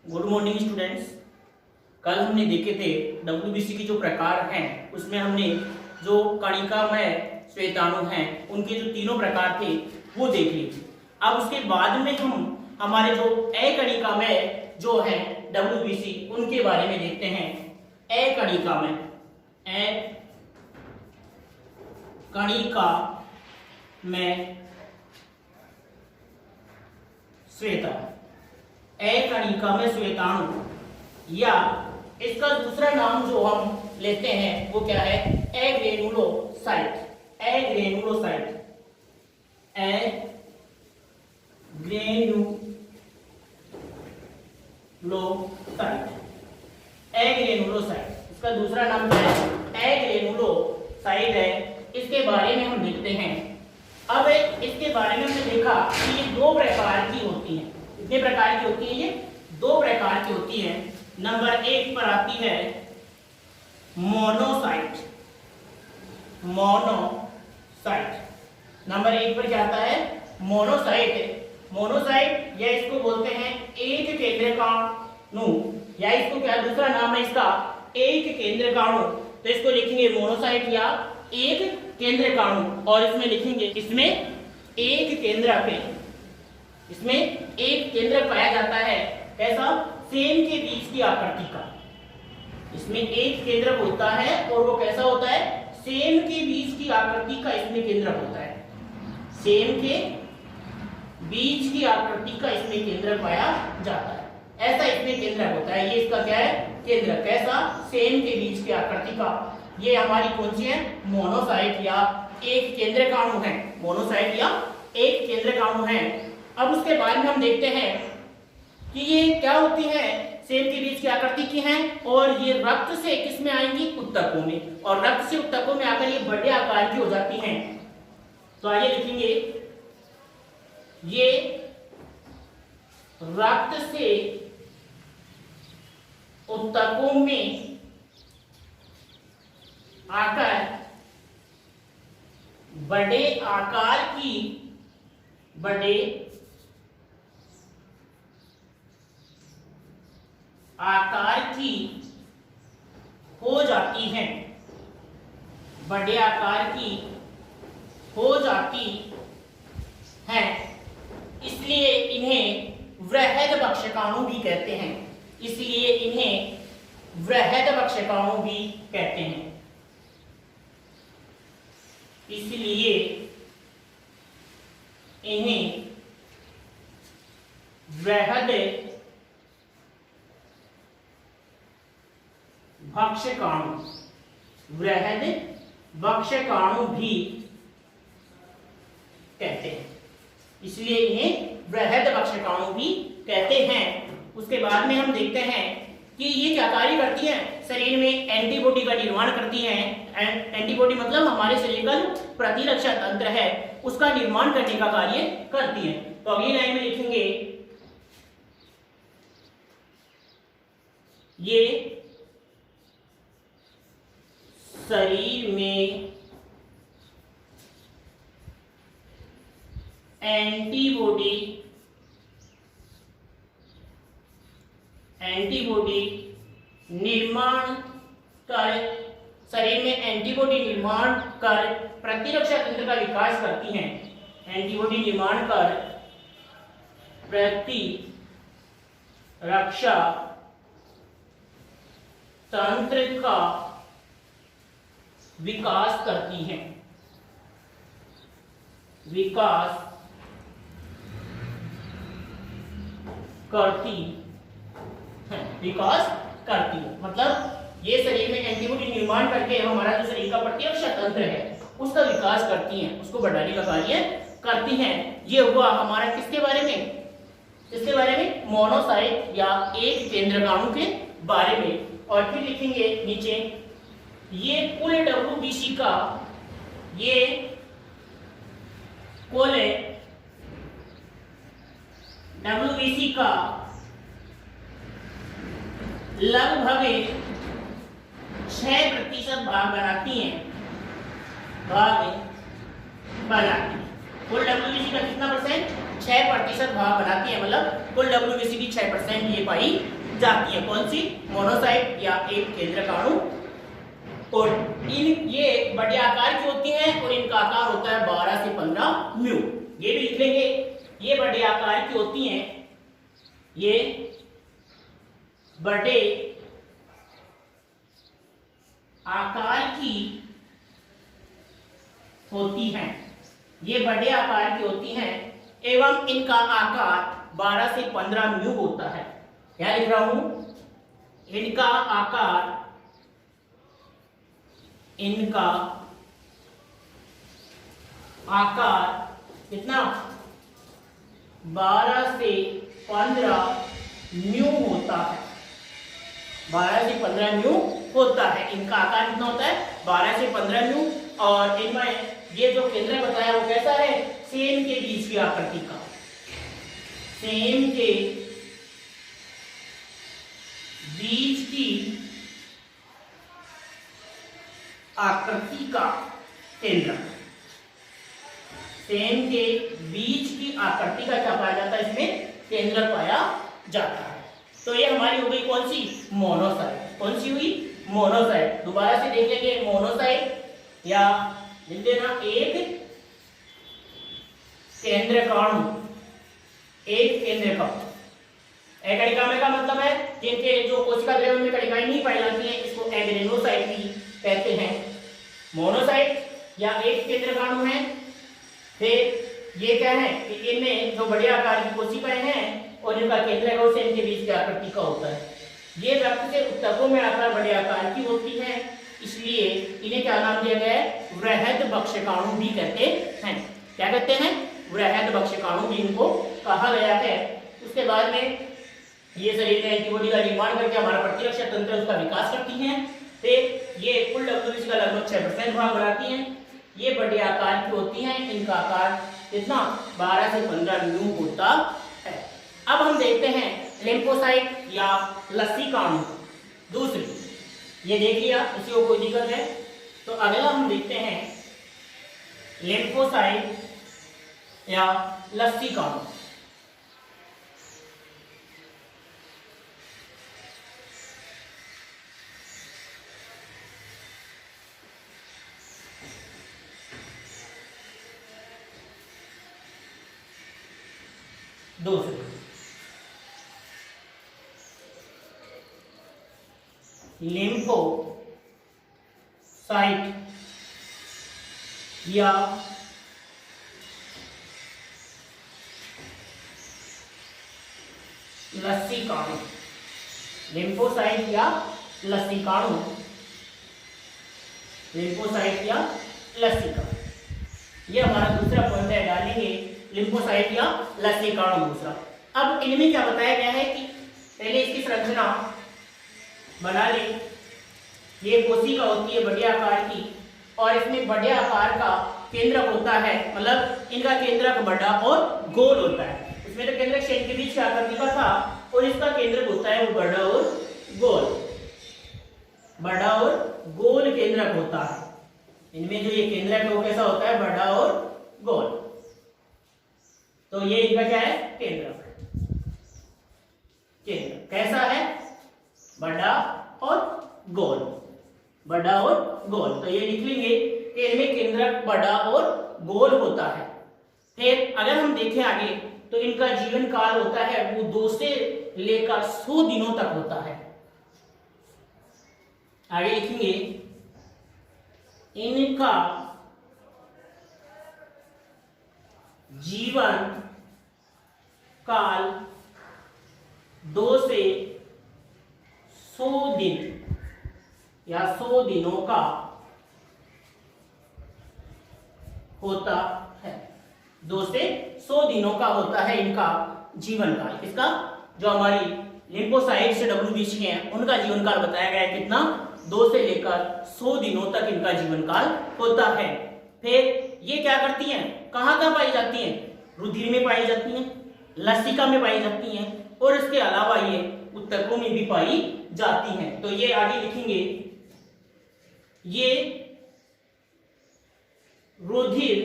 Good morning students. कल हमने देखे थे डब्ल्यूबीसी के जो प्रकार हैं उसमें हमने जो कणिकामय श्वेताणु हैं उनके जो तीनों प्रकार थे वो देख लिए थे। अब उसके बाद में हम हमारे जो अकणिकामय जो हैं डब्ल्यूबीसी उनके बारे में देखते हैं। अकणिकामय श्वेताणु, अकणिकामय श्वेताणु या इसका दूसरा नाम जो हम लेते हैं वो क्या है? एग्रेनुलोसाइट। एग्रेनुलोसाइट एग्रेनुलोसाइट इसका दूसरा नाम क्या है? एग्रेनुलोसाइट है। इसके बारे में हम देखते हैं। अब इसके बारे में हमने देखा कि ये दो प्रकार की होती हैं। कितने प्रकार की होती है? ये दो प्रकार की होती हैं। नंबर 1 पर आती है मोनोसाइट। नंबर 1 पर क्या आता है? मोनोसाइट। मोनोसाइट या इसको बोलते हैं एक केंद्रकाणु, या इसको क्या दूसरा नाम है इसका? एक केंद्रकाणु। तो इसको लिखेंगे मोनोसाइट या एक केंद्रकाणु, और इसमें लिखेंगे इसमें एक केंद्रक है। इसमें एक केंद्रक पाया जाता है। कैसा? सेम के बीच की आकृति का। इसमें एक केंद्रक होता है और वो कैसा होता है? सेम के बीच की आकृति का इसमें केंद्रक होता है। सेम के बीच की आकृति का इसमें केंद्रक पाया जाता है। ऐसा इसमें केंद्रक होता है। ये इसका क्या है? केंद्रक। कैसा? सेम के बीच की आकृति का। ये हमारी कौन सी है? मोनोसाइट या एक केंद्रकाणु है। मोनोसाइट या एक केंद्रकाणु है। अब उसके बाद में हम देखते हैं कि ये क्या होती है? सेम के बीच की आकृति की हैं और ये रक्त से किस में आएंगी? उत्तकों में। और रक्त से उत्तकों में आकर ये बड़े आकार की हो जाती हैं। तो आइए लिखेंगे, ये रक्त से उत्तकों में आकर बड़े आकार की हो जाती हैं। बड़े आकार की हो जाती हैं, इसलिए इन्हें वृहद बक्षकाणु भी कहते हैं। इसलिए इन्हें वृहद बक्षकाणु भी कहते हैं। इसलिए इन्हें वृहद भक्षकाणु भी कहते हैं। इसलिए इन्हें वृहद भक्षकाणु भी कहते हैं। उसके बाद में हम देखते हैं कि ये क्या कार्य करती हैं? शरीर में एंटीबॉडी का निर्माण करती हैं। एंटीबॉडी मतलब हमारे शरीर का प्रतिरक्षा तंत्र है उसका निर्माण करने का कार्य करती हैं। तो अगली लाइन में लिखेंगे, ये शरीर में एंटीबॉडी निर्माण कर प्रतिरक्षा तंत्र का विकास करती हैं। एंटीबॉडी निर्माण कर प्रतिरक्षा तंत्र का विकास करती हैं। विकास करती है मतलब ये शरीर में एंटीबॉडी निर्माण करके हमारा जो शरीर का प्रतिरक्षा तंत्र है उसका विकास करती हैं, उसको बढ़ाने का कार्य करती हैं। ये हुआ हमारा किसके बारे में? इसके बारे में मोनोसाइट या एक केंद्रकाणु के बारे में। और फिर लिखेंगे नीचे, ये कुल डब्ल्यूबीसी का लगभग 6% भाग बनाती हैं। कुल डब्ल्यूबीसी का कितना परसेंट? 6% भाग बनाती है, मतलब कुल डब्ल्यूबीसी की 6% ये पाई जाती है। कौन सी? मोनोसाइट या एक केंद्रकाणु। और इन ये बड़े आकार की होती हैं और इनका आकार होता है 12 से 15 म्यू। ये भी लिख लेंगे, ये बड़े आकार की होती हैं, ये बड़े आकार की होती हैं, ये बड़े आकार की होती हैं एवं इनका आकार 12 से 15 म्यू होता है। क्या लिख रहा हूं? इनका आकार कितना? 12 से 15 म्यू होता है। 12 से 15 म्यू होता है। इनका आकार कितना होता है? 12 से 15 म्यू। और इनमें ये जो केंद्र बताया वो कैसा है? सेम के बीच की आकृति का, सेम के बीच की आकृति का केंद्र, सेम के बीच की आकृति का क्या पाया जाता है? इसमें केंद्र पाया जाता है। तो ये हमारी हो गई कौन सी? मोनोसाइट। कौन सी हुई? मोनोसाइट। दोबारा से देख लेंगे, मोनोसाइट या लिख देना एक केंद्रकाणु। एक केंद्रकाणु एकणिका का मतलब है जिनके जो कोशिका द्रव्य में कणिकाएं नहीं पाई जाती हैं, इसको एग्रेनोसाइट भी कहते हैं। मोनोसाइट या एक केंद्रकाणु है। फिर ये क्या है कि इनमें जो बड़े आकार की कोशिकाएं हैं और इनका केंद्र है उसे इनके बीच की आकृति का होता है। ये रक्त से उत्तकों में आकर बड़े आकार की होती है, इसलिए इन्हें क्या नाम दिया गया है? वृहद बक्षकाणु भी कहते हैं। क्या कहते हैं? वृहद बक्षकाणु भी इनको कहा गया है। उसके बाद में ये शरीर में एंटीबॉडी का निर्माण करके हमारा प्रतिरक्षा तंत्र उसका विकास करती हैं। फिर ये कुल डब्ल्यूबीसी का लगभग 6% भाग बनाती हैं। ये बड़े आकार की होती हैं, इनका आकार कितना? 12 से 15 म्यू होता है। अब हम देखते हैं लिम्फोसाइट या लसीकाणु। दूसरी ये देख लिया, इसी को कोई दिक्कत है तो अगला हम देखते हैं लिम्फोसाइट या लसीकाणु। दूसरी लिम्फोसाइट या लसीकाणु। लिम्फोसाइट या लसीकाणु। लिम्फोसाइट या लसीकाणु, ये हमारा दूसरा पॉइंट है, डालेंगे लिम्फोसाइट या लसीकाणु दूसरा। अब इनमें क्या बताया गया है कि पहले इसकी संरचना बना ले। ये कोशिका होती है बड़े आकार की और इसमें बड़े आकार का केंद्रक होता है, मतलब इनका केंद्रक बड़ा और गोल होता है। इसमें तो केंद्रक शेल के बीच की आकृति का था और इसका केंद्रक होता है वो बड़ा और गोल, बड़ा और गोल केंद्रक होता है। इनमें जो ये केंद्रक है वो कैसा होता है? बड़ा और गोल। तो ये इनका क्या है? केंद्रक। केंद्र कैसा है? बड़ा और गोल, बड़ा और गोल। तो ये लिख लेंगे कि इनमें केंद्रक बड़ा और गोल होता है। फिर अगर हम देखें आगे तो इनका जीवन काल होता है वो 2 से लेकर 100 दिनों तक होता है। आगे लिखेंगे इनका जीवन काल 2 से 100 दिन या 100 दिनों का होता है। 2 से 100 दिनों का होता है इनका जीवन काल। इसका जो हमारी लिम्फोसाइट से डब्ल्यूबीसी हैं उनका जीवन काल बताया गया है कितना? 2 से लेकर 100 दिनों तक इनका जीवन काल होता है। फिर ये क्या करती हैं? कहाँ पाई जाती हैं? रुधिर में पाई जाती हैं, लसिका में पाई जाती हैं और इसके अलावा ये उत्तकों में भी पाई जाती हैं। तो ये आगे लिखेंगे, ये रुधिर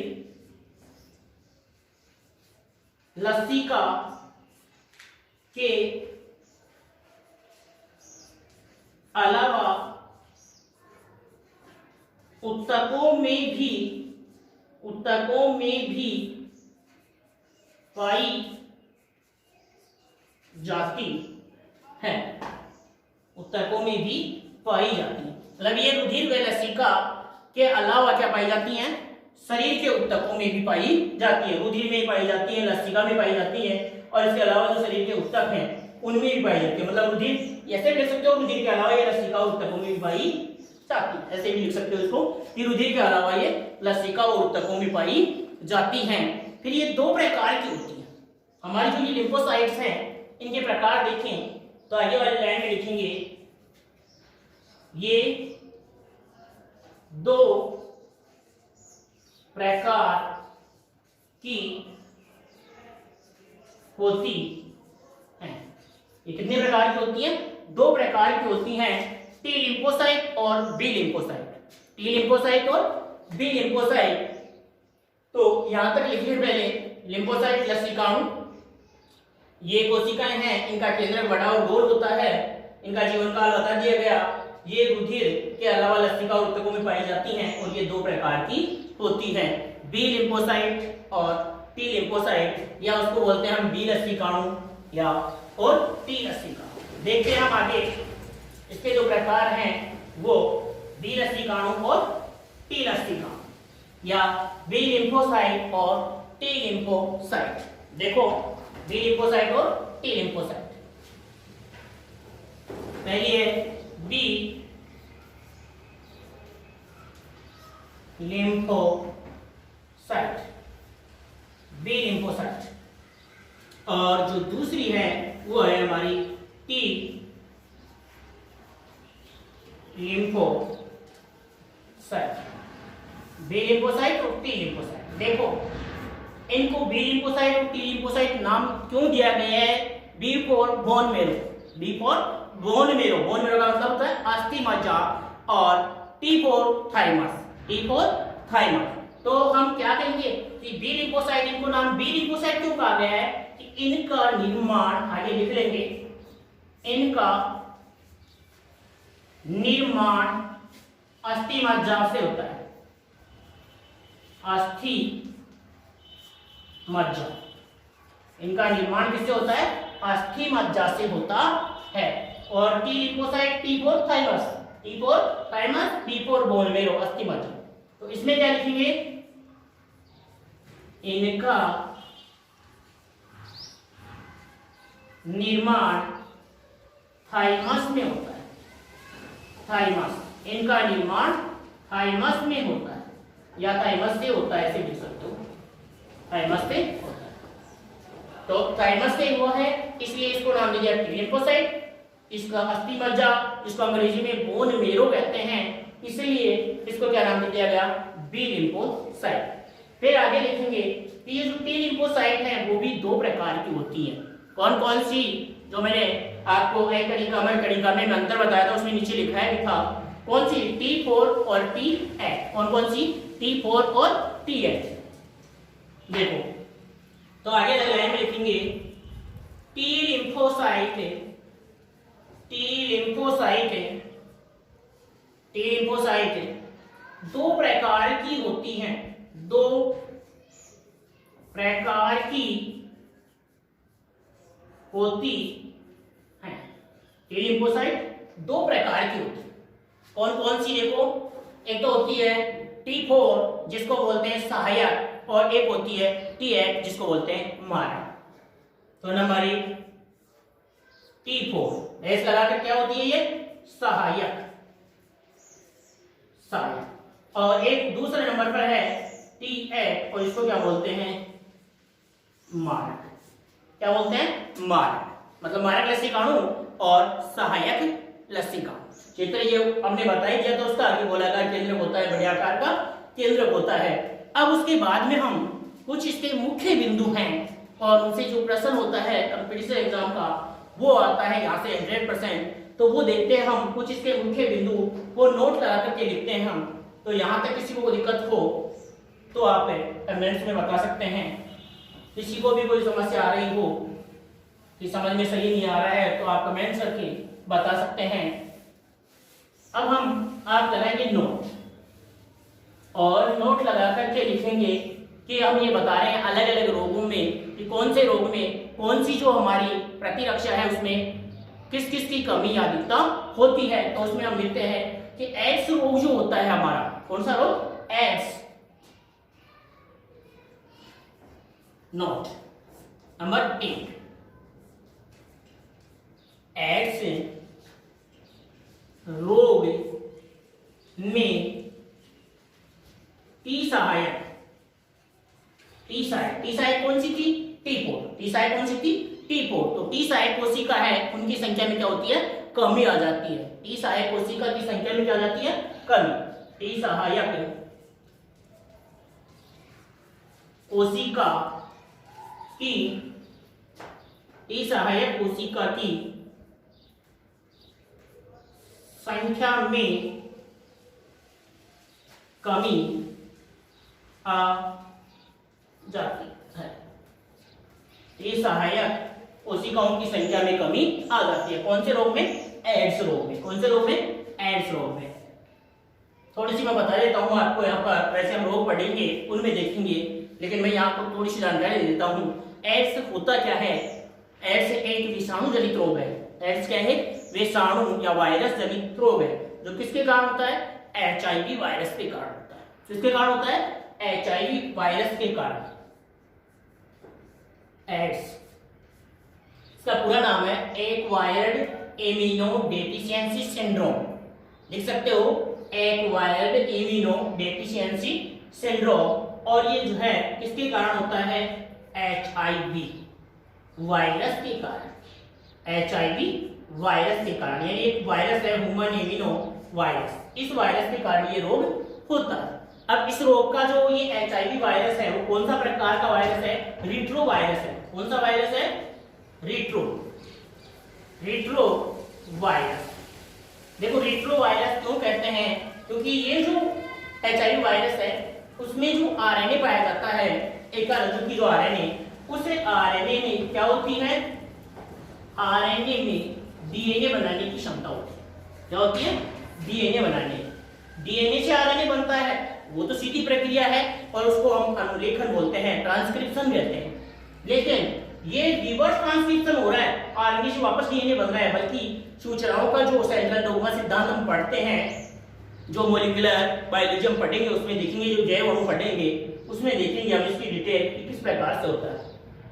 लसिका के अलावा उत्तकों में भी पाई जाती है। उत्तकों में भी पाई जाती है, मतलब ये रुधिर व लसिका के अलावा क्या पाई जाती हैं, शरीर के उत्तकों में भी पाई जाती है। रुधिर में पाई जाती है, लसिका में पाई जाती है, और इसके अलावा जो शरीर के उत्तक हैं उनमें भी पाई जाती है। मतलब रुधिर ऐसे लिख सकते हो, रुधिर के अलावा ये लसिका उत्तकों में भी पाई जाती है, ऐसे भी लिख सकते हो इसको कि रुधिर के अलावा ये लसिका और उत्तकों में पाई जाती हैं। फिर ये दो प्रकार की होती है। हमारी जो ये लिम्फोसाइट्स हैं इनके प्रकार देखें तो आगे वाली लाइन में लिखेंगे ये दो प्रकार की होती हैं। ये कितने प्रकार की होती हैं? दो प्रकार की होती हैं, टी लिम्फोसाइट और बी लिम्फोसाइट। टी लिम्फोसाइट और बी लिम्फोसाइट। तो यहां तक लिखिए पहले, लिम्फोसाइट लसिकाणु, ये कोशिकाएं हैं, इनका केंद्रक बड़ा और गोल होता है, इनका जीवन काल बता दिया गया। ये रुधिर के अलावा लसिका और उत्तकों में पाई जाती हैं और ये दो प्रकार की होती हैं, बी लिम्फोसाइट और टी लिम्फोसाइट, या उसको बोलते हैं हम बी लसिकाणु या और टी लसिकाणु। देखते हैं हम आगे इसके जो प्रकार हैं वो बी लसिकाणु और टी लसिकाणु या बी लिम्फोसाइट और टी लिम्फोसाइट। देखो बी लिम्फोसाइट और टी लिम्फोसाइट। पहली है बी लिम्फोसाइट, बी लिम्फोसाइट, और जो दूसरी है वो है हमारी टी लिम्फोसाइट। बी लिम्फोसाइट और टी लिम्फोसाइट। देखो इनको बी लिम्फोसाइट और टी लिम्फोसाइट नाम क्यों दिया गया है? B for bone marrow, B for bone marrow, bone marrow का मतलब होता है अस्थि मज्जा, और T for thymus, T for thymus. तो हम क्या कहेंगे कि बी लिम्फोसाइट, इनको नाम बी लिम्फोसाइट क्यों कहा गया है कि इनका निर्माण, आगे लिख लेंगे, इनका निर्माण अस्थि मज्जा से होता है, अस्थि मज्जा। इनका निर्माण किससे होता है? अस्थि मज्जा से होता है। और T lymphocyte, T for thymus, T for thymus, T for bone मेरो, अस्थि मज्जा। तो इसमें क्या लिखेंगे? इनका निर्माण थाइमस में होता है, थाइमस, इनका निर्माण थाइमस में होता है या थाइमस से होता है, ऐसे लिख सकते हो, थाइमस से होता है। तो थाइमस से हुआ है इसलिए इसको नाम दिया टी लिम्फोसाइट। इसका अस्थि मज्जा, इसको अंग्रेजी में बोन मेरो कहते हैं, इसलिए इसको क्या नाम दिया गया? B lymphocyte. फिर आगे लिखेंगे कि ये जो टी लिम्फोसाइट है वो भी दो प्रकार की होती है। कौन कौन सी? जो मैंने आपको एक कणिका में अंतर बताया था उसमें नीचे लिखा है, लिखा कौन सी? T4 और T8। कौन कौन सी? T4 और T8। देखो तो आगे लाइन में लिखेंगे T lymphocyte, T lymphocyte, T lymphocyte दो प्रकार की होती हैं, दो प्रकार की होती हैं। टी लिम्फोसाइट दो प्रकार की होती है। कौन कौन सी? देखो एक तो होती है T4 जिसको बोलते हैं सहायक, और एक होती है T8 जिसको बोलते हैं मारक। तो हमारी T4 एस लगाकर क्या होती है? ये सहायक, सहायक। और एक दूसरे नंबर पर है T8 और इसको क्या बोलते हैं? मारक। क्या बोलते हैं? मारक। मतलब मारक लसिकाणु और सहायक लसिकाणु। चित्र ये हमने बता ही दिया था उसका कि गोलाकार केंद्रक होता है, बड़े आकार का केंद्रक होता है। अब उसके बाद में हम कुछ इसके मुख्य बिंदु हैं और उनसे जो प्रश्न होता है कंपटीशन एग्जाम का वो आता है यहाँ से 100%। तो वो देखते हैं हम, कुछ इसके मुख्य बिंदु वो नोट करा करके लिखते हैं हम। तो यहाँ तक किसी को दिक्कत हो तो आप कमेंट्स में बता सकते हैं। किसी को भी कोई समस्या आ रही हो कि समझ में सही नहीं आ रहा है तो आप कमेंट करके बता सकते हैं। अब आप लगाएंगे नोट, और नोट लगा करके लिखेंगे कि हम ये बता रहे हैं अलग अलग रोगों में कि कौन से रोग में कौन सी जो हमारी प्रतिरक्षा है उसमें किस किस की कमी या अधिकता होती है। तो उसमें हम लिखते हैं कि एड्स रोग जो होता है हमारा, कौन सा रोग, एड्स। नोट नंबर 8, एड्स रोग में टी सहायक कौन सी थी, टी4। टी सहायक कौन सी थी, टी4। तो टी सहायक कोशिका है उनकी संख्या में क्या होती है, कमी आ जाती है। टी सहायक कोशिका की संख्या में क्या आ जाती है, कमी। टी सहायक कोशिका की संख्या में कमी आ जाती है। टी सहायक कोशिकाओं की संख्या में कमी आ जाती है। कौन से रोग में, एड्स रोग में। कौन से रोग में, एड्स रोग में। थोड़ी सी मैं बता देता हूं आपको, यहाँ पर वैसे हम रोग पढ़ेंगे उनमें देखेंगे, लेकिन मैं यहाँ पर थोड़ी सी जानकारी दे देता हूँ। एड्स होता क्या है, एड्स एक विषाणु जनित रोग है। एड्स क्या है, विषाणु या वायरस जनित रोग है, जो किसके कारण होता है, HIV वायरस के कारण होता है। किसके कारण होता है, HIV वायरस के कारण। एड्स इसका पूरा नाम है एक्वायर्ड इम्यूनोडेफिशिएंसी सिंड्रोम। लिख सकते हो, एक्वायर्ड इम्यूनोडेफिशिएंसी सिंड्रोम। और ये जो है किसके कारण होता है, HIV वायरस के कारण। HIV वायरस के कारण, यानी एक वायरस है ह्यूमन इम्यूनो वायरस, इस वायरस के कारण ये रोग होता है। अब इस रोग का जो ये HIV वायरस है वो कौन सा प्रकार का वायरस है, रिट्रो वायरस है। कौन सा वायरस है, रिट्रो वायरस। देखो रिट्रो वायरस क्यों कहते हैं, क्योंकि ये जो HIV वायरस है उसमें जो RNA पाया जाता है, एक की जो RNA, उस RNA में क्या होती है, RNA में DNA बनाने की क्षमता होती है। क्या होती है, DNA बनाने। DNA से RNA बनता है, वो तो सीधी प्रक्रिया है और उसको हम अनुलेखन बोलते हैं, ट्रांसक्रिप्शन कहते हैं। लेकिन ये रिवर्स ट्रांसक्रिप्शन हो रहा है, RNA से वापस DNA बन रहा है, बल्कि सूचनाओं का जो सेंट्रल डोग्मा सिद्धांत हम पढ़ते हैं, जो मॉलिक्यूलर बायोलॉजी हम पढ़ेंगे उसमें देखेंगे, जो जैव अणु पढ़ेंगे उसमें देखेंगे हम इसकी डिटेल कि किस प्रकार से होता है।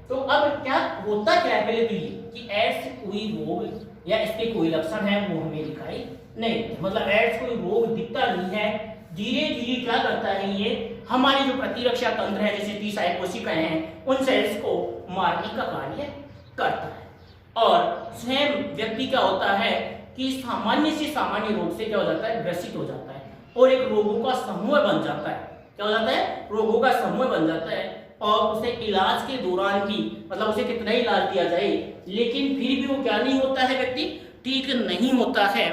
तो अब क्या होता क्या है, पहले तो ये कि एड्स कोई रोग या इसके कोई लक्षण है वो हमें दिखाई नहीं, मतलब एड्स कोई रोग दिखता नहीं है। धीरे धीरे क्या करता है, ये हमारी जो प्रतिरक्षा तंत्र है, जैसे टी सहायक कोशिकाएं हैं, उन सेल्स को मारने का कार्य करता है। और स्वयं व्यक्ति क्या होता है कि सामान्य से सामान्य रोग से क्या हो जाता है, ग्रसित हो जाता है और एक रोगों का समूह बन जाता है। क्या हो जाता है, रोगों का समूह बन जाता है। और उसे इलाज के दौरान भी, मतलब उसे कितना ही इलाज दिया जाए लेकिन फिर भी वो क्या नहीं होता है, व्यक्ति ठीक नहीं होता है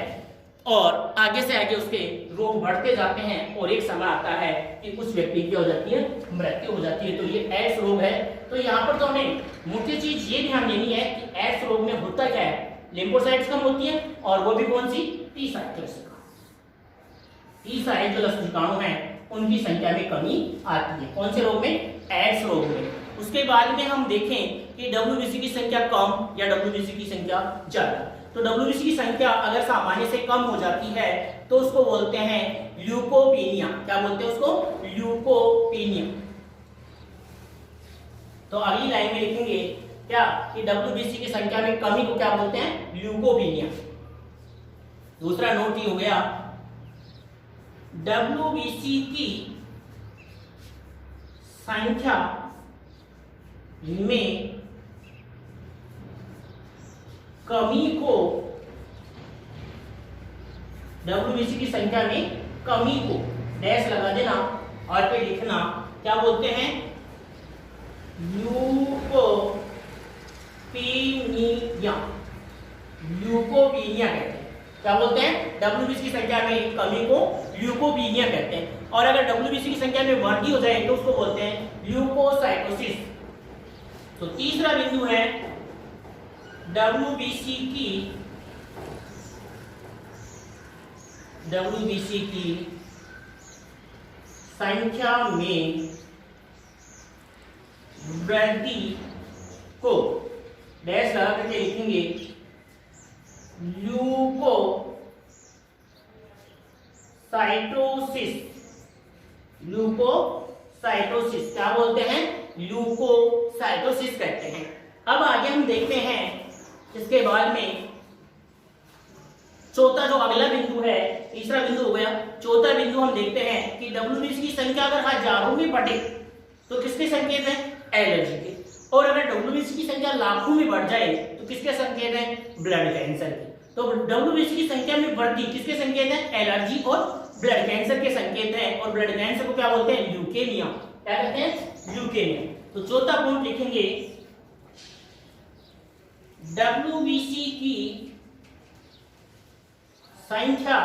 और आगे से आगे उसके रोग बढ़ते जाते हैं और एक समय आता है कि उस व्यक्ति की हो जाती है, मृत्यु हो जाती है। तो ये एड्स रोग है। तो यहाँ पर तो हमें मुख्य चीज ये ध्यान देनी है कि एड्स रोग में होता क्या है, लिम्फोसाइट्स कम होती है और वो भी कौन सी, टी सहायक कोशिका। टी सहायक जो जीवाणु हैं उनकी संख्या में कमी आती है। कौन से रोग में, एड्स रोग में। उसके बाद में हम देखें कि WBC की संख्या कम या WBC की संख्या ज्यादा। तो WBC की संख्या अगर सामान्य से कम हो जाती है तो उसको बोलते हैं ल्यूकोपीनिया। क्या बोलते हैं उसको, ल्यूकोपीनिया। तो अगली लाइन में लिखेंगे क्या कि WBC की संख्या में कमी को क्या बोलते हैं, ल्यूकोपीनिया। दूसरा नोट ये हो गया, WBC की संख्या में कमी को, WBC की संख्या में कमी को डैश लगा देना और फिर लिखना, क्या बोलते हैं, ल्यूकोपीनिया। ल्यूकोपीनिया कहते हैं। क्या बोलते हैं, WBC की संख्या में कमी को ल्यूकोपीनिया कहते हैं। और अगर WBC की संख्या में वृद्धि हो जाए तो उसको बोलते हैं ल्यूकोसाइटोसिस। तो तीसरा बिंदु है WBC की संख्या में वृद्धि को डैश लगा करके लिखेंगे ल्यूकोसाइटोसिस क्या बोलते हैं? ल्यूकोसाइटोसिस कहते हैं। अब आगे हम देखते हैं इसके बाद में चौथा जो अगला बिंदु है, तीसरा बिंदु हो गया, चौथा बिंदु हम देखते हैं कि WBC की संख्या अगर हजारों में बढ़े तो किसके संकेत है? एलर्जी के। और अगर WBC की संख्या लाखों में बढ़ जाए तो किसके संकेत है? ब्लड कैंसर के। तो WBC की संख्या में वृद्धि किसके संकेत है? एलर्जी और ब्लड कैंसर के संकेत है। और ब्लड कैंसर को क्या बोलते हैं? ल्यूकेमिया। क्या कहते हैं? ल्यूकेमिया। तो चौथा पॉइंट लिखेंगे WBC की संख्या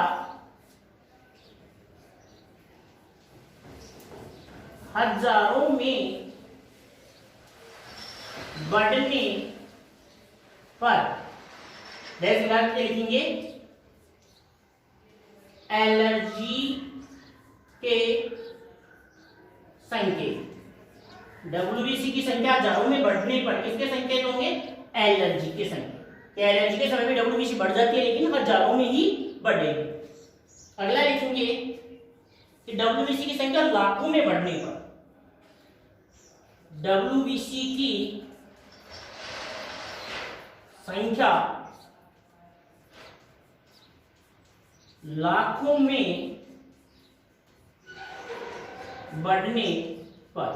हजारों में बढ़ने पर डैश लगा के लिखेंगे एलर्जी के संकेत। WBC की संख्या हजारों में बढ़ने पर किसके संकेत होंगे? एलर्जी के संकेत। एलर्जी के समय में WBC बढ़ जाती है लेकिन हजारों में ही बढ़ेगी। अगला लिखेंगे कि WBC की संख्या लाखों में बढ़ने पर WBC की संख्या लाखों में बढ़ने पर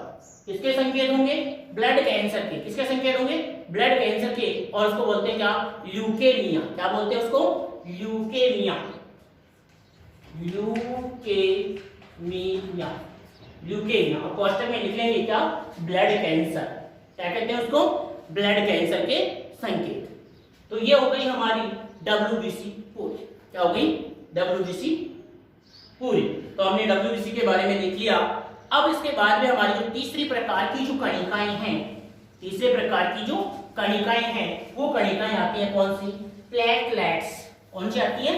किसके संकेत होंगे? ब्लड कैंसर के। किसके संकेत होंगे? ब्लड कैंसर के। और उसको बोलते हैं क्या? ल्यूकेमिया। क्या बोलते हैं उसको? ल्यूकेमिया। ल्यूकेमिया और कोष्टक में लिख लेंगे क्या? Blood cancer. क्या कहते हैं उसको? ब्लड कैंसर के संकेत। तो ये हो गई हमारी WBC पूरी। क्या हो गई? WBC पूरी। तो हमने WBC के बारे में देख लिया। अब इसके बाद में हमारी जो तीसरी प्रकार की जो कणिकाएं हैं, तीसरे प्रकार की जो कणिकाएं हैं वो कणिकाएं आती हैं कौन सी? प्लेटलेट्स। कौन सी आती है?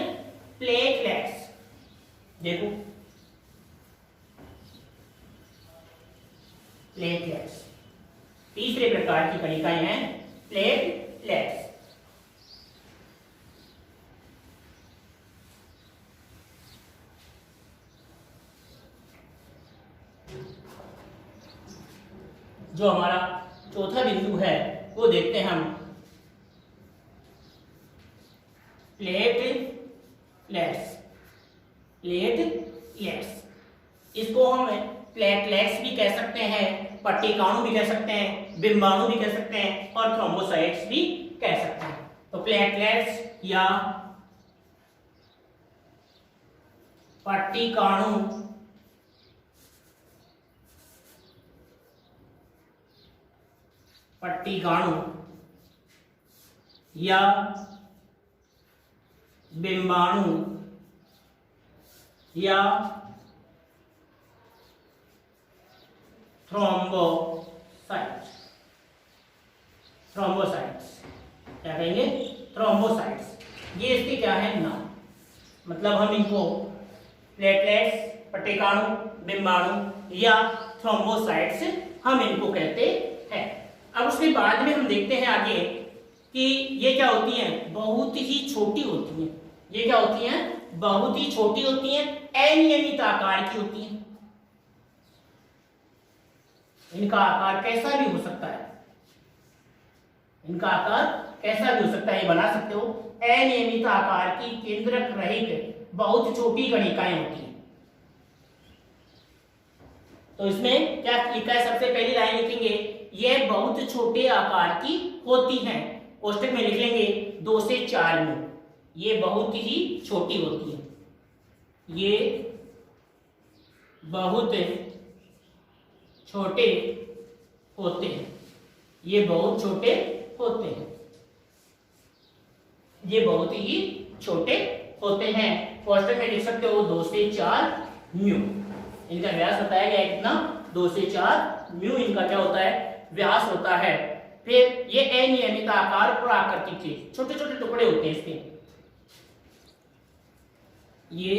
प्लेटलेट्स। देखो प्लेटलेट्स तीसरे प्रकार की कणिकाएं हैं प्लेटलेट्स। जो हमारा चौथा बिंदु है वो देखते हैं हम प्लेटलेट्स। इसको हम प्लेटलेट्स भी कह सकते हैं, पट्टिकाणु भी कह सकते हैं, बिंबाणु भी कह सकते हैं और थ्रोम्बोसाइट्स भी कह सकते हैं। तो प्लेटलेट्स या पट्टिकाणु या बिंबाणु या थ्रोम्बोसाइट्स। क्या कहेंगे? थ्रोम्बोसाइट्स। ये इसके क्या है? नाम। मतलब हम इनको प्लेटलेट्स, पट्टिकाणु, बिंबाणु या थ्रोम्बोसाइट्स हम इनको कहते हैं। अब उसके बाद में हम देखते हैं आगे कि ये क्या होती हैं? बहुत ही छोटी होती हैं। ये क्या होती हैं? बहुत ही छोटी होती हैं, अनियमित आकार की होती हैं। इनका आकार कैसा भी हो सकता है, इनका आकार कैसा भी हो सकता है, ये बना सकते हो। अनियमित आकार की केंद्रक रहित बहुत छोटी कणिकाएं होती हैं। तो इसमें क्या लिखा है? सबसे पहली लाइन लिखेंगे यह बहुत छोटे आकार की होती हैं। कोष्टक में लिख लेंगे 2 से 4 म्यू। ये बहुत ही छोटी होती है। ये बहुत छोटे होते हैं। ये बहुत छोटे होते हैं। ये बहुत ही छोटे होते हैं। कोष्टक में लिख सकते हो 2 से 4 म्यू। इनका व्यास बताया गया है कितना? 2 से 4 म्यू इनका क्या होता है? व्यास होता है। फिर ये अनियमित आकार और आकृति के छोटे छोटे टुकड़े होते हैं इसके, ये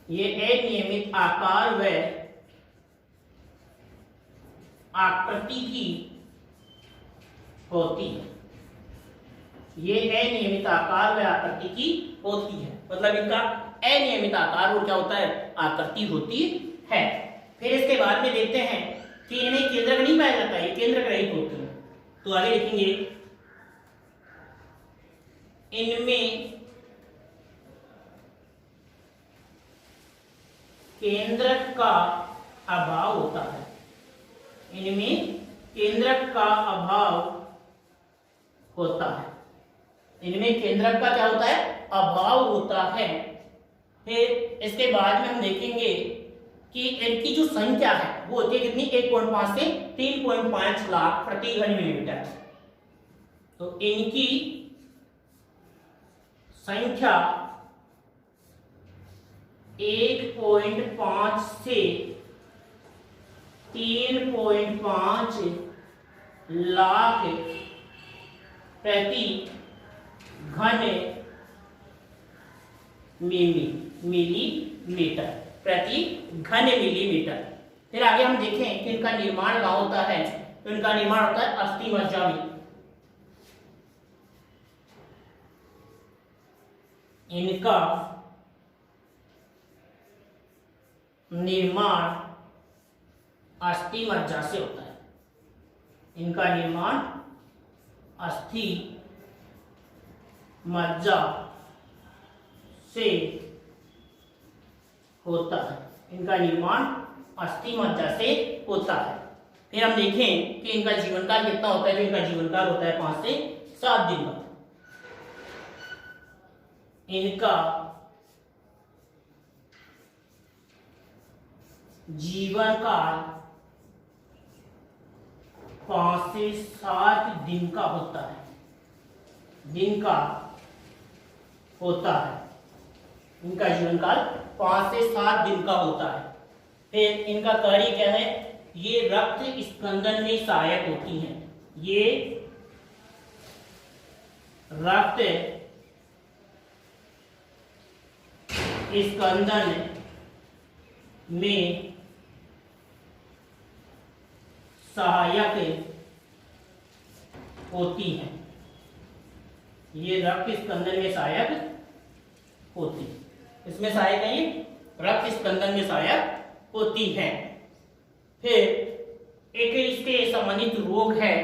अनियमित आकार व आकृति की होती है। ये अनियमित आकार व आकृति की होती है, मतलब इनका अनियमित आकार और क्या होता है, आकृति होती है। फिर इसके बाद में देखते हैं कि इनमें केंद्रक नहीं पाया जाता, ये केंद्रक रहित होते हैं। तो आगे लिखेंगे इनमें केंद्रक का अभाव होता है, इनमें केंद्रक का अभाव होता है, इनमें केंद्रक का क्या होता है, अभाव होता है। फिर इसके बाद में हम देखेंगे कि इनकी जो संख्या है वो होती है कितनी, 1.5 से 3.5 लाख प्रति घन मिलीमीटर। तो इनकी संख्या 1.5 से 3.5 लाख प्रति घन मिलीमीटर, प्रति घन मिलीमीटर। फिर आगे हम देखें कि इनका निर्माण कहाँ होता है, तो इनका निर्माण होता है अस्थि मज्जा में। इनका निर्माण अस्थि मज्जा से होता है, इनका निर्माण अस्थि मज्जा से होता है, इनका निर्माण अस्थि मज्जा से होता है। फिर हम देखें कि इनका जीवन काल कितना होता है, तो इनका जीवन काल होता है 5 से 7 दिन का। इनका जीवन काल 5 से 7 दिन का होता है, दिन का होता है, इनका जीवन काल 5 से 7 दिन का होता है। फिर इनका कार्य क्या है, ये रक्त स्पंदन में सहायक होती हैं, ये रक्त स्पंदन में सहायक होती हैं, ये रक्त स्पंदन में सहायक होती है, इसमें सहायक है, ये रक्त स्पंदन में सहायक होती हैं। फिर एक इसके संबंधित रोग है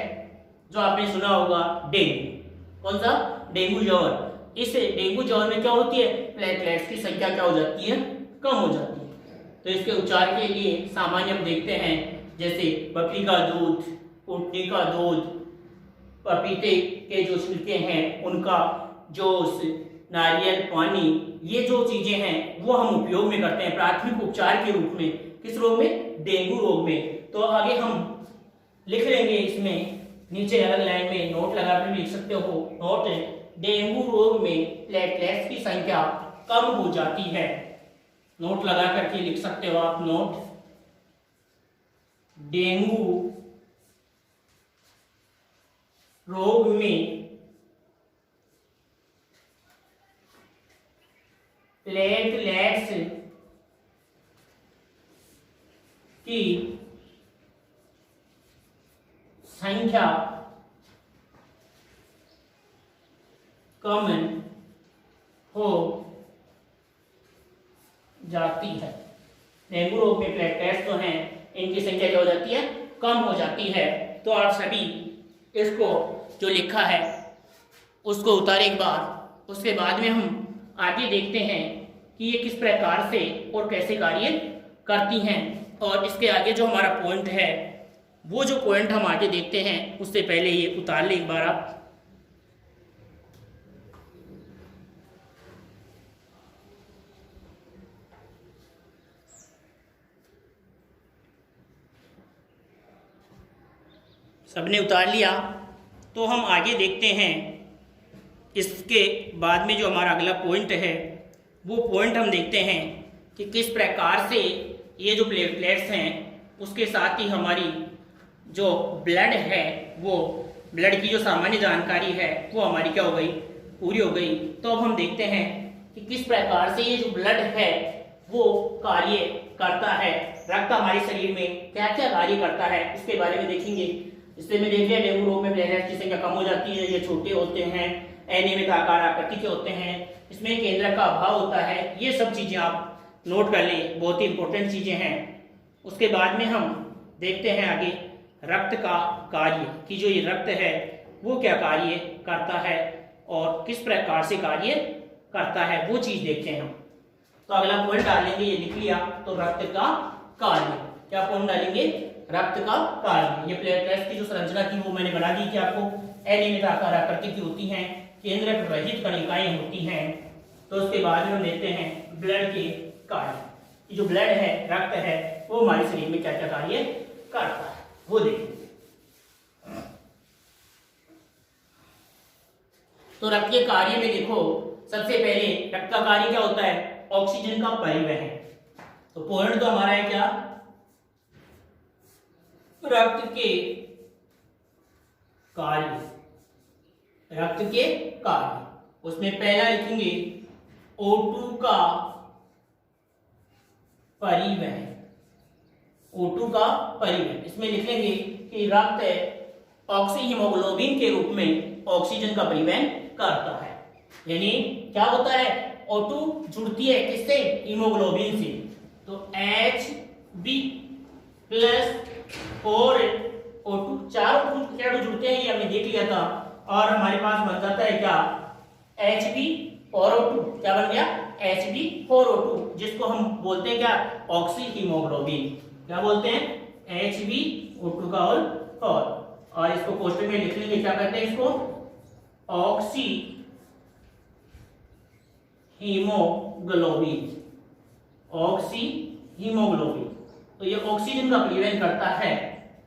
जो आपने सुना होगा, डेंगू। कौन सा, डेंगू ज्वर। इस डेंगू ज्वर में क्या होती है, प्लेटलेट्स की संख्या क्या हो जाती है, कम हो जाती है। तो इसके उपचार के लिए सामान्य हम देखते हैं जैसे बकरी का दूध, ऊँटनी का दूध, पपीते के जो छिलके हैं उनका जूस, नारियल पानी, ये जो चीजें हैं वो हम उपयोग में करते हैं प्राथमिक उपचार के रूप में। किस रोग में, डेंगू रोग में। तो आगे हम लिख लेंगे, इसमें नीचे अलग लाइन में नोट लगाकर लिख सकते हो, नोट, डेंगू रोग में प्लेटलेट्स की संख्या कम हो जाती है। नोट लगा करके लिख सकते हो आप, नोट, डेंगू रोग में प्लेटलेट्स की संख्या कम हो जाती है। डेंगू रोग में प्लेटलेट्स जो हैं इनकी संख्या क्या हो जाती है, कम हो जाती है। तो आप सभी इसको जो लिखा है उसको उतारे एक बार, उसके बाद में हम आगे देखते हैं कि ये किस प्रकार से और कैसे कार्य करती हैं। और इसके आगे जो हमारा पॉइंट है, वो जो पॉइंट हम आगे देखते हैं उससे पहले ये उतार ले एक बार आप। सबने उतार लिया, तो हम आगे देखते हैं। इसके बाद में जो हमारा अगला पॉइंट है वो पॉइंट हम देखते हैं कि किस प्रकार से ये जो प्लेटलेट्स हैं उसके साथ ही हमारी जो ब्लड है, वो ब्लड की जो सामान्य जानकारी है वो हमारी क्या हो गई, पूरी हो गई। तो अब हम देखते हैं कि किस प्रकार से ये जो ब्लड है वो कार्य करता है, रक्त हमारे शरीर में क्या क्या कार्य करता है उसके बारे में देखेंगे। इससे में देखिए डेंगू रोग में प्लेटलेट्स की संख्या कम हो जाती है, ये छोटे होते हैं, अनियमित आकार आकृति के होते हैं, इसमें केंद्रक का अभाव होता है। ये सब चीजें आप नोट कर लें, बहुत ही इंपॉर्टेंट चीजें हैं। उसके बाद में हम देखते हैं आगे रक्त का कार्य कि जो ये रक्त है वो क्या कार्य करता है और किस प्रकार से कार्य करता है, वो चीज देखते हैं हम। तो अगला पॉइंट डालेंगे, ये लिख लिया, तो रक्त का कार्य, क्या पॉइंट डालेंगे, रक्त का कार्य। ये प्लेटलेट्स की जो संरचना थी वो मैंने बना दी कि आपको अनियमित आकार आकृति की होती हैं, केंद्रक रहित कणिकाएं होती हैं। तो उसके बाद में हम देखते हैं ब्लड के कार्य। जो ब्लड है, रक्त है, वो हमारे शरीर में क्या क्या कार्य करता है वो देखिए। तो रक्त के कार्य में देखो, सबसे पहले रक्त का कार्य क्या होता है, ऑक्सीजन का परिवहन। तो पॉइंट तो हमारा है क्या, रक्त के कार्य, रक्त के कार्य। उसमें पहला लिखेंगे O2 का परिवहन, O2 का परिवहन। इसमें लिख लेंगे कि रक्त ऑक्सी हीमोग्लोबिन के रूप में ऑक्सीजन का परिवहन करता है। यानी क्या होता है, O2 जुड़ती है किससे, हीमोग्लोबिन से, तो Hb प्लस और O2, चार O2 क्या जुड़ते हैं ये हमने देख लिया था, और हमारे पास बन जाता है क्या, Hb और O2, क्या बन गया, Hb और O2, जिसको हम बोलते हैं क्या, ऑक्सी हीमोग्लोबिन। क्या बोलते हैं, HbO2 का होल और इसको कोष्टक में लिख लेंगे, क्या कहते हैं इसको, ऑक्सी हीमोग्लोबिन, ऑक्सी हीमोग्लोबिन। तो ये ऑक्सीजन का परिवहन करता है,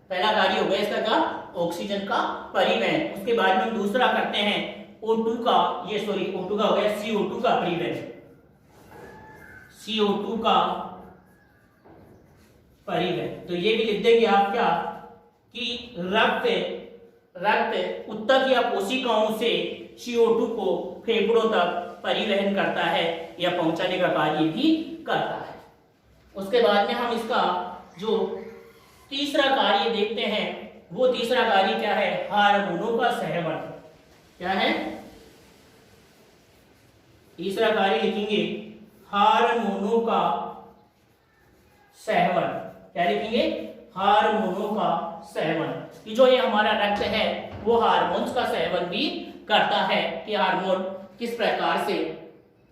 पहला कार्य हो गया इसका क्या, ऑक्सीजन का परिवहन। उसके बाद में हम दूसरा करते हैं O2 का, ये सॉरी O2 का हो गया CO2 का परिवहन, CO2 का परिवहन। तो ये भी लिख देंगे आप क्या, कि रक्त ऊतक या कोशिकाओं से CO2 को फेफड़ों तक परिवहन करता है या पहुंचाने का कार्य भी करता है। उसके बाद में हम इसका जो तीसरा कार्य देखते हैं, वो तीसरा कार्य क्या है, हार्मोनों का सेवन। क्या है, तीसरा कार्य लिखेंगे हार्मोनों का सेवन। क्या लिखेंगे, हार्मोनों का सेवन। कि जो ये हमारा रक्त है वो हार्मोन्स का सेवन भी करता है, कि हार्मोन किस प्रकार से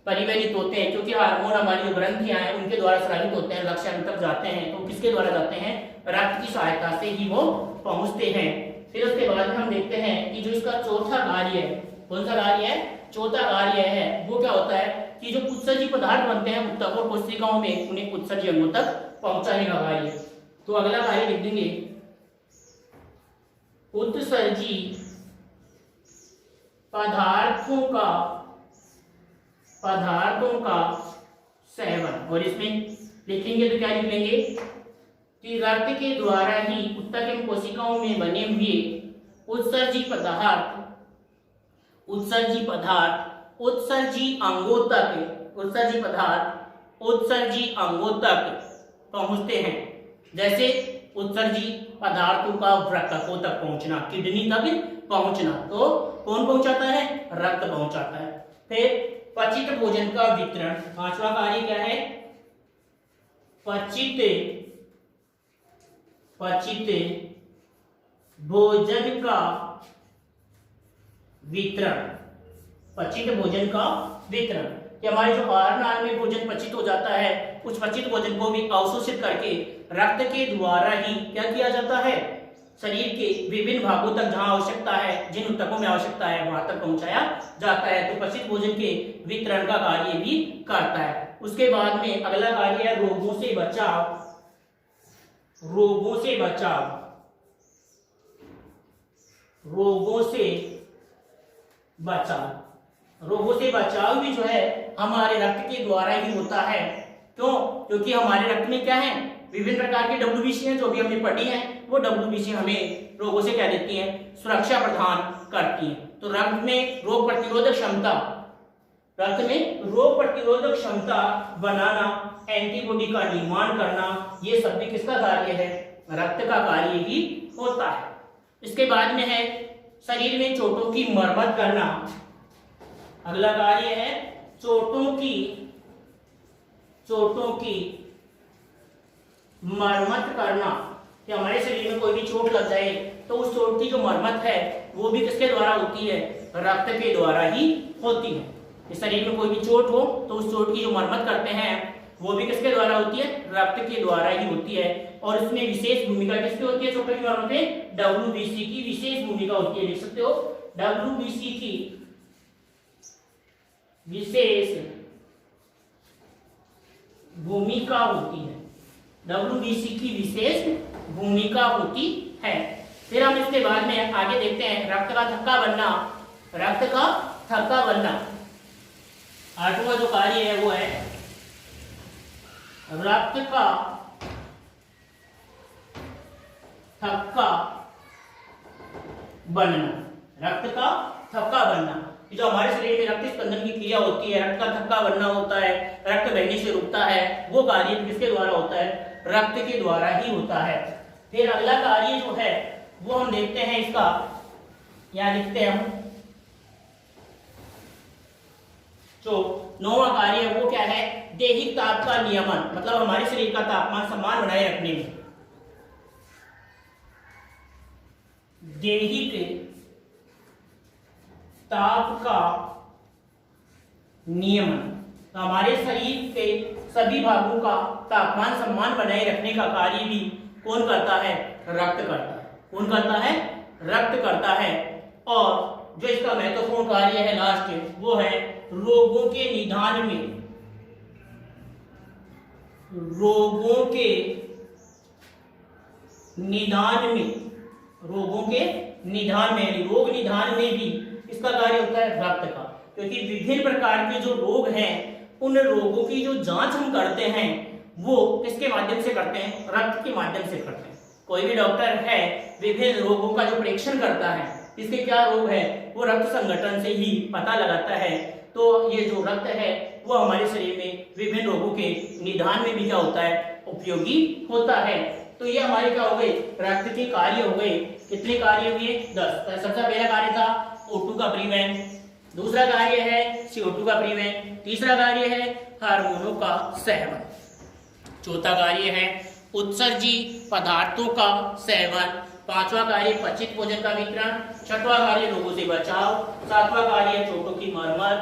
परिवहनित होते हैं, क्योंकि हार्मोन हमारी जो ग्रंथियां हैं उनके द्वारा स्रावित होते हैं, लक्ष्य तक जाते हैं, तो किसके द्वारा जाते हैं, रक्त की सहायता से ही वो पहुंचते हैं। फिर उसके बाद में हम देखते हैं कि जो इसका चौथा कार्य है, कौन सा कार्य है, चौथा कार्य है, वो क्या होता है, कि जो उत्सर्जी पदार्थ बनते हैं ऊतक और कोशिकाओं में, उन्हें उत्सर्जी अंगों तक पहुंचाने का कार्य। तो अगला कार्य लिख देंगे उत्सर्जी पदार्थों का सेवन। और इसमें लिखेंगे तो क्या लिख लेंगे, कि रक्त के द्वारा ही ऊतक एवं कोशिकाओं में बने हुए उत्सर्जी उत्सर्जी अंगों तक पहुंचते हैं। जैसे उत्सर्जी पदार्थों का वृक्कों तक पहुंचना, किडनी तक पहुंचना, तो कौन पहुंचाता है, रक्त पहुंचाता है। फिर पचित भोजन का वितरण, पांचवा कार्य क्या है, पचित भोजन का वितरण, पचित भोजन का वितरण, कि हमारे जो आहार नाल में भोजन पचित हो जाता है, उस पचित भोजन को भी अवशोषित करके रक्त के द्वारा ही क्या किया जाता है, शरीर के विभिन्न भागों तक जहां आवश्यकता है, जिन ऊतकों में आवश्यकता है वहां तक पहुंचाया जाता है। तो पचित भोजन के वितरण का कार्य भी करता है। उसके बाद में अगला कार्य है रोगों से बचाव। रोगों से बचाव भी जो है हमारे रक्त के द्वारा ही होता है। क्यों, क्योंकि हमारे रक्त में क्या है, विभिन्न प्रकार की WBC हैं जो भी हमने पढ़ी हैं, वो WBC हमें रोगों से क्या देती हैं, सुरक्षा प्रदान करती हैं। तो रक्त में रोग प्रतिरोधक क्षमता, रक्त में रोग प्रतिरोधक क्षमता बनाना, एंटीबॉडी का निर्माण करना, ये सब भी किसका कार्य है, रक्त का कार्य ही होता है। इसके बाद में है शरीर में चोटों की मरम्मत करना। अगला कार्य है चोटों की मरम्मत करना, कि हमारे शरीर में कोई भी चोट लग जाए तो उस चोट की जो मरम्मत है वो भी किसके द्वारा होती है, रक्त के द्वारा ही होती है। इस शरीर में कोई भी चोट हो तो उस चोट की जो मरम्मत करते हैं वो भी किसके द्वारा होती है, रक्त के द्वारा ही होती है। और इसमें विशेष भूमिका किसकी होती है, चोटों की मरम्मत में WBC की विशेष भूमिका होती है। लिख सकते हो WBC की विशेष भूमिका होती है, WBC की विशेष भूमिका होती है। फिर हम इसके बाद में आगे देखते हैं रक्त का थक्का बनना। रक्त का थक्का बनना, आठवां जो कार्य है वो है रक्त का थक्का बनना। रक्त का थक्का बनना, जो हमारे शरीर में रक्त स्पंदन की क्रिया होती है, रक्त का थक्का बनना होता है, रक्त बहने से रुकता है, वो कार्य किसके द्वारा होता है, रक्त के द्वारा ही होता है। फिर अगला कार्य जो है वो हम देखते हैं इसका, यहां लिखते हैं हम, जो 9वां कार्य है वो क्या है, दैहिक ताप का नियमन, मतलब हमारे शरीर का तापमान समान बनाए रखने में। दैहिक ताप का नियमन, तो हमारे शरीर के सभी भागों का तापमान समान बनाए रखने का कार्य भी कौन करता है, रक्त करता है। कौन करता है, रक्त करता है। और जो इसका महत्वपूर्ण कार्य है लास्ट, वो है रोगों के निदान में, रोगों के निदान में, रोगों के निदान में, रोग निदान में भी इसका कार्य होता है रक्त का। क्योंकि विभिन्न प्रकार के जो रोग हैं उन रोगों की जो जांच हम करते हैं वो किसके माध्यम से करते हैं, रक्त के माध्यम से करते हैं। कोई भी डॉक्टर है विभिन्न रोगों का जो परीक्षण करता है, इसके क्या रोग है वो रक्त संगठन से ही पता लगाता है। तो ये जो रक्त है वो हमारे शरीर में विभिन्न रोगों के निदान में भी क्या होता है, उपयोगी होता है। तो ये हमारे क्या हो गए, रक्त के कार्य हो गए। कितने कार्य हुए, 10। सबसे पहला कार्य था O2 का परिवहन, दूसरा कार्य है CO2 का परिवहन, तीसरा कार्य है हार्मोनों का सेवन, चौथा कार्य है उत्सर्जी पदार्थों का सेवन, पांचवा कार्य पचित भोजन का वितरण, छठवां कार्य रोगों से बचाव, सातवां कार्य चोटों की मरम्मत,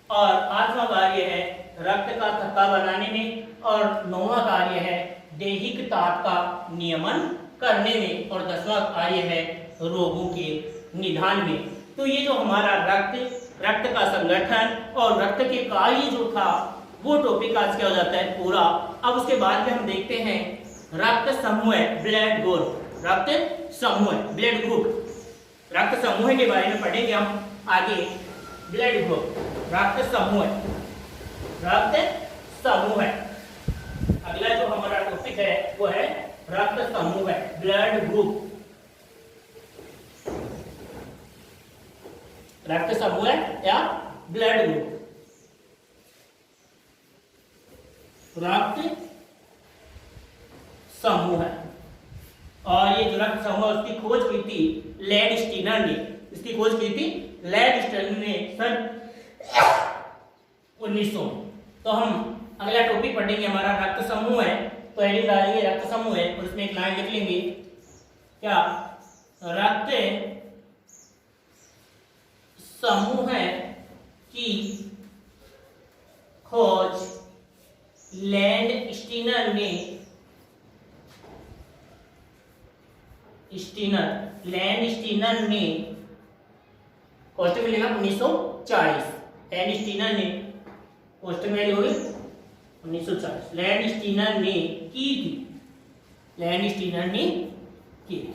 और आठवां कार्य है रक्त का थक्का बनाने में, और 9वां कार्य है दैहिक ताप का नियमन करने में, और 10वां कार्य है रोगों के निदान में। तो ये जो हमारा रक्त का संगठन और रक्त के कार्य जो था वो टॉपिक आज क्या हो जाता है पूरा। अब उसके बाद में हम देखते हैं रक्त समूह, ब्लड ग्रुप, रक्त समूह, ब्लड ग्रुप, रक्त समूह के बारे में पढ़ेंगे हम आगे। ब्लड ग्रुप, रक्त समूह, रक्त समूह। अगला जो हमारा टॉपिक है वो है रक्त समूह, ब्लड ग्रुप, रक्त समूह या ब्लड ग्रुप। रक्त समूह, और ये जो रक्त समूह उसकी खोज की थी लैंडस्टीनर ने, इसकी खोज की थी लैंडस्टीनर ने सन 1900। तो हम अगला टॉपिक पढ़ेंगे हमारा रक्त समूह है, तो हेडिंग डालेंगे रक्त समूह है और उसमें एक लाइन लिख लेंगे क्या, रक्त समूह की खोज लैंडस्टीनर ने, लैंडस्टीनर ने कोष्टक में लिखा 1940, लैंडस्टीनर ने कोष्टक में लिखोगे 1940, लैंडस्टीनर ने की थी, लैंडस्टीनर ने की थी।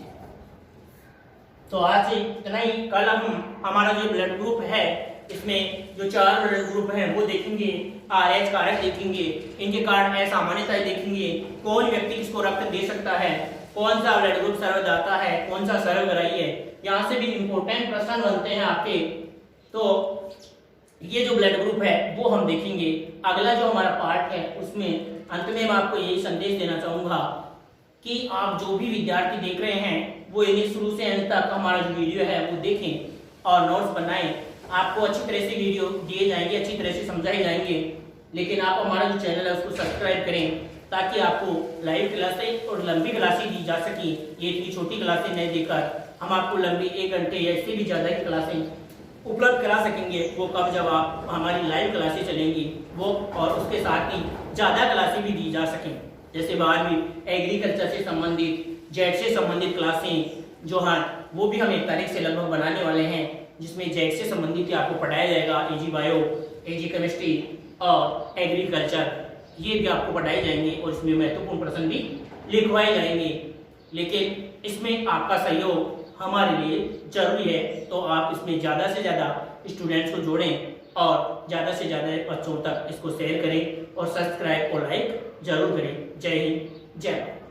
तो आज से इतना ही। कल हम हमारा जो ब्लड ग्रुप है इसमें जो 4 ब्लड ग्रुप हैं वो देखेंगे, RH कारक देखेंगे, इनके कारण असामान्यताएं देखेंगे, कौन व्यक्ति किसको रक्त दे सकता है, कौन सा ब्लड ग्रुप सर्वदाता है, कौन सा सर्वग्राही है। यहाँ से भी इंपॉर्टेंट प्रश्न बनते हैं आपके। तो ये जो ब्लड ग्रुप है वो हम देखेंगे। अगला जो हमारा पार्ट है उसमें अंत में मैं आपको यही संदेश देना चाहूंगा कि आप जो भी विद्यार्थी देख रहे हैं वो इन्हें शुरू से अंत तक हमारा जो वीडियो है वो देखें और नोट्स बनाएं। आपको अच्छी तरह से वीडियो दिए जाएंगे, अच्छी तरह से समझाए जाएंगे, लेकिन आप हमारा जो चैनल है उसको सब्सक्राइब करें ताकि आपको लाइव क्लासें और लंबी क्लासें दी जा सकें। ये इतनी छोटी क्लासें नहीं देकर हम आपको लंबी 1 घंटे या इससे भी ज़्यादा की क्लासें उपलब्ध करा सकेंगे। वो कब, जब आप हमारी लाइव क्लासें चलेंगी वो, और उसके साथ ही ज़्यादा क्लासें भी दी जा सकें। जैसे 12वीं एग्रीकल्चर से संबंधित, जेड से संबंधित क्लासें जो हैं वो भी हम 1 तारीख से लगभग बनाने वाले हैं, जिसमें जेड से संबंधित आपको पढ़ाया जाएगा। एजी बायो, एजी केमिस्ट्री और एग्रीकल्चर, ये भी आपको पढ़ाए जाएंगे और इसमें महत्वपूर्ण प्रश्न भी लिखवाए जाएंगे। लेकिन इसमें आपका सहयोग हमारे लिए जरूरी है, तो आप इसमें ज़्यादा से ज़्यादा स्टूडेंट्स को जोड़ें और ज़्यादा से ज़्यादा बच्चों तक इसको शेयर करें और सब्सक्राइब और लाइक जरूर करें। जय हिंद, जय भारत।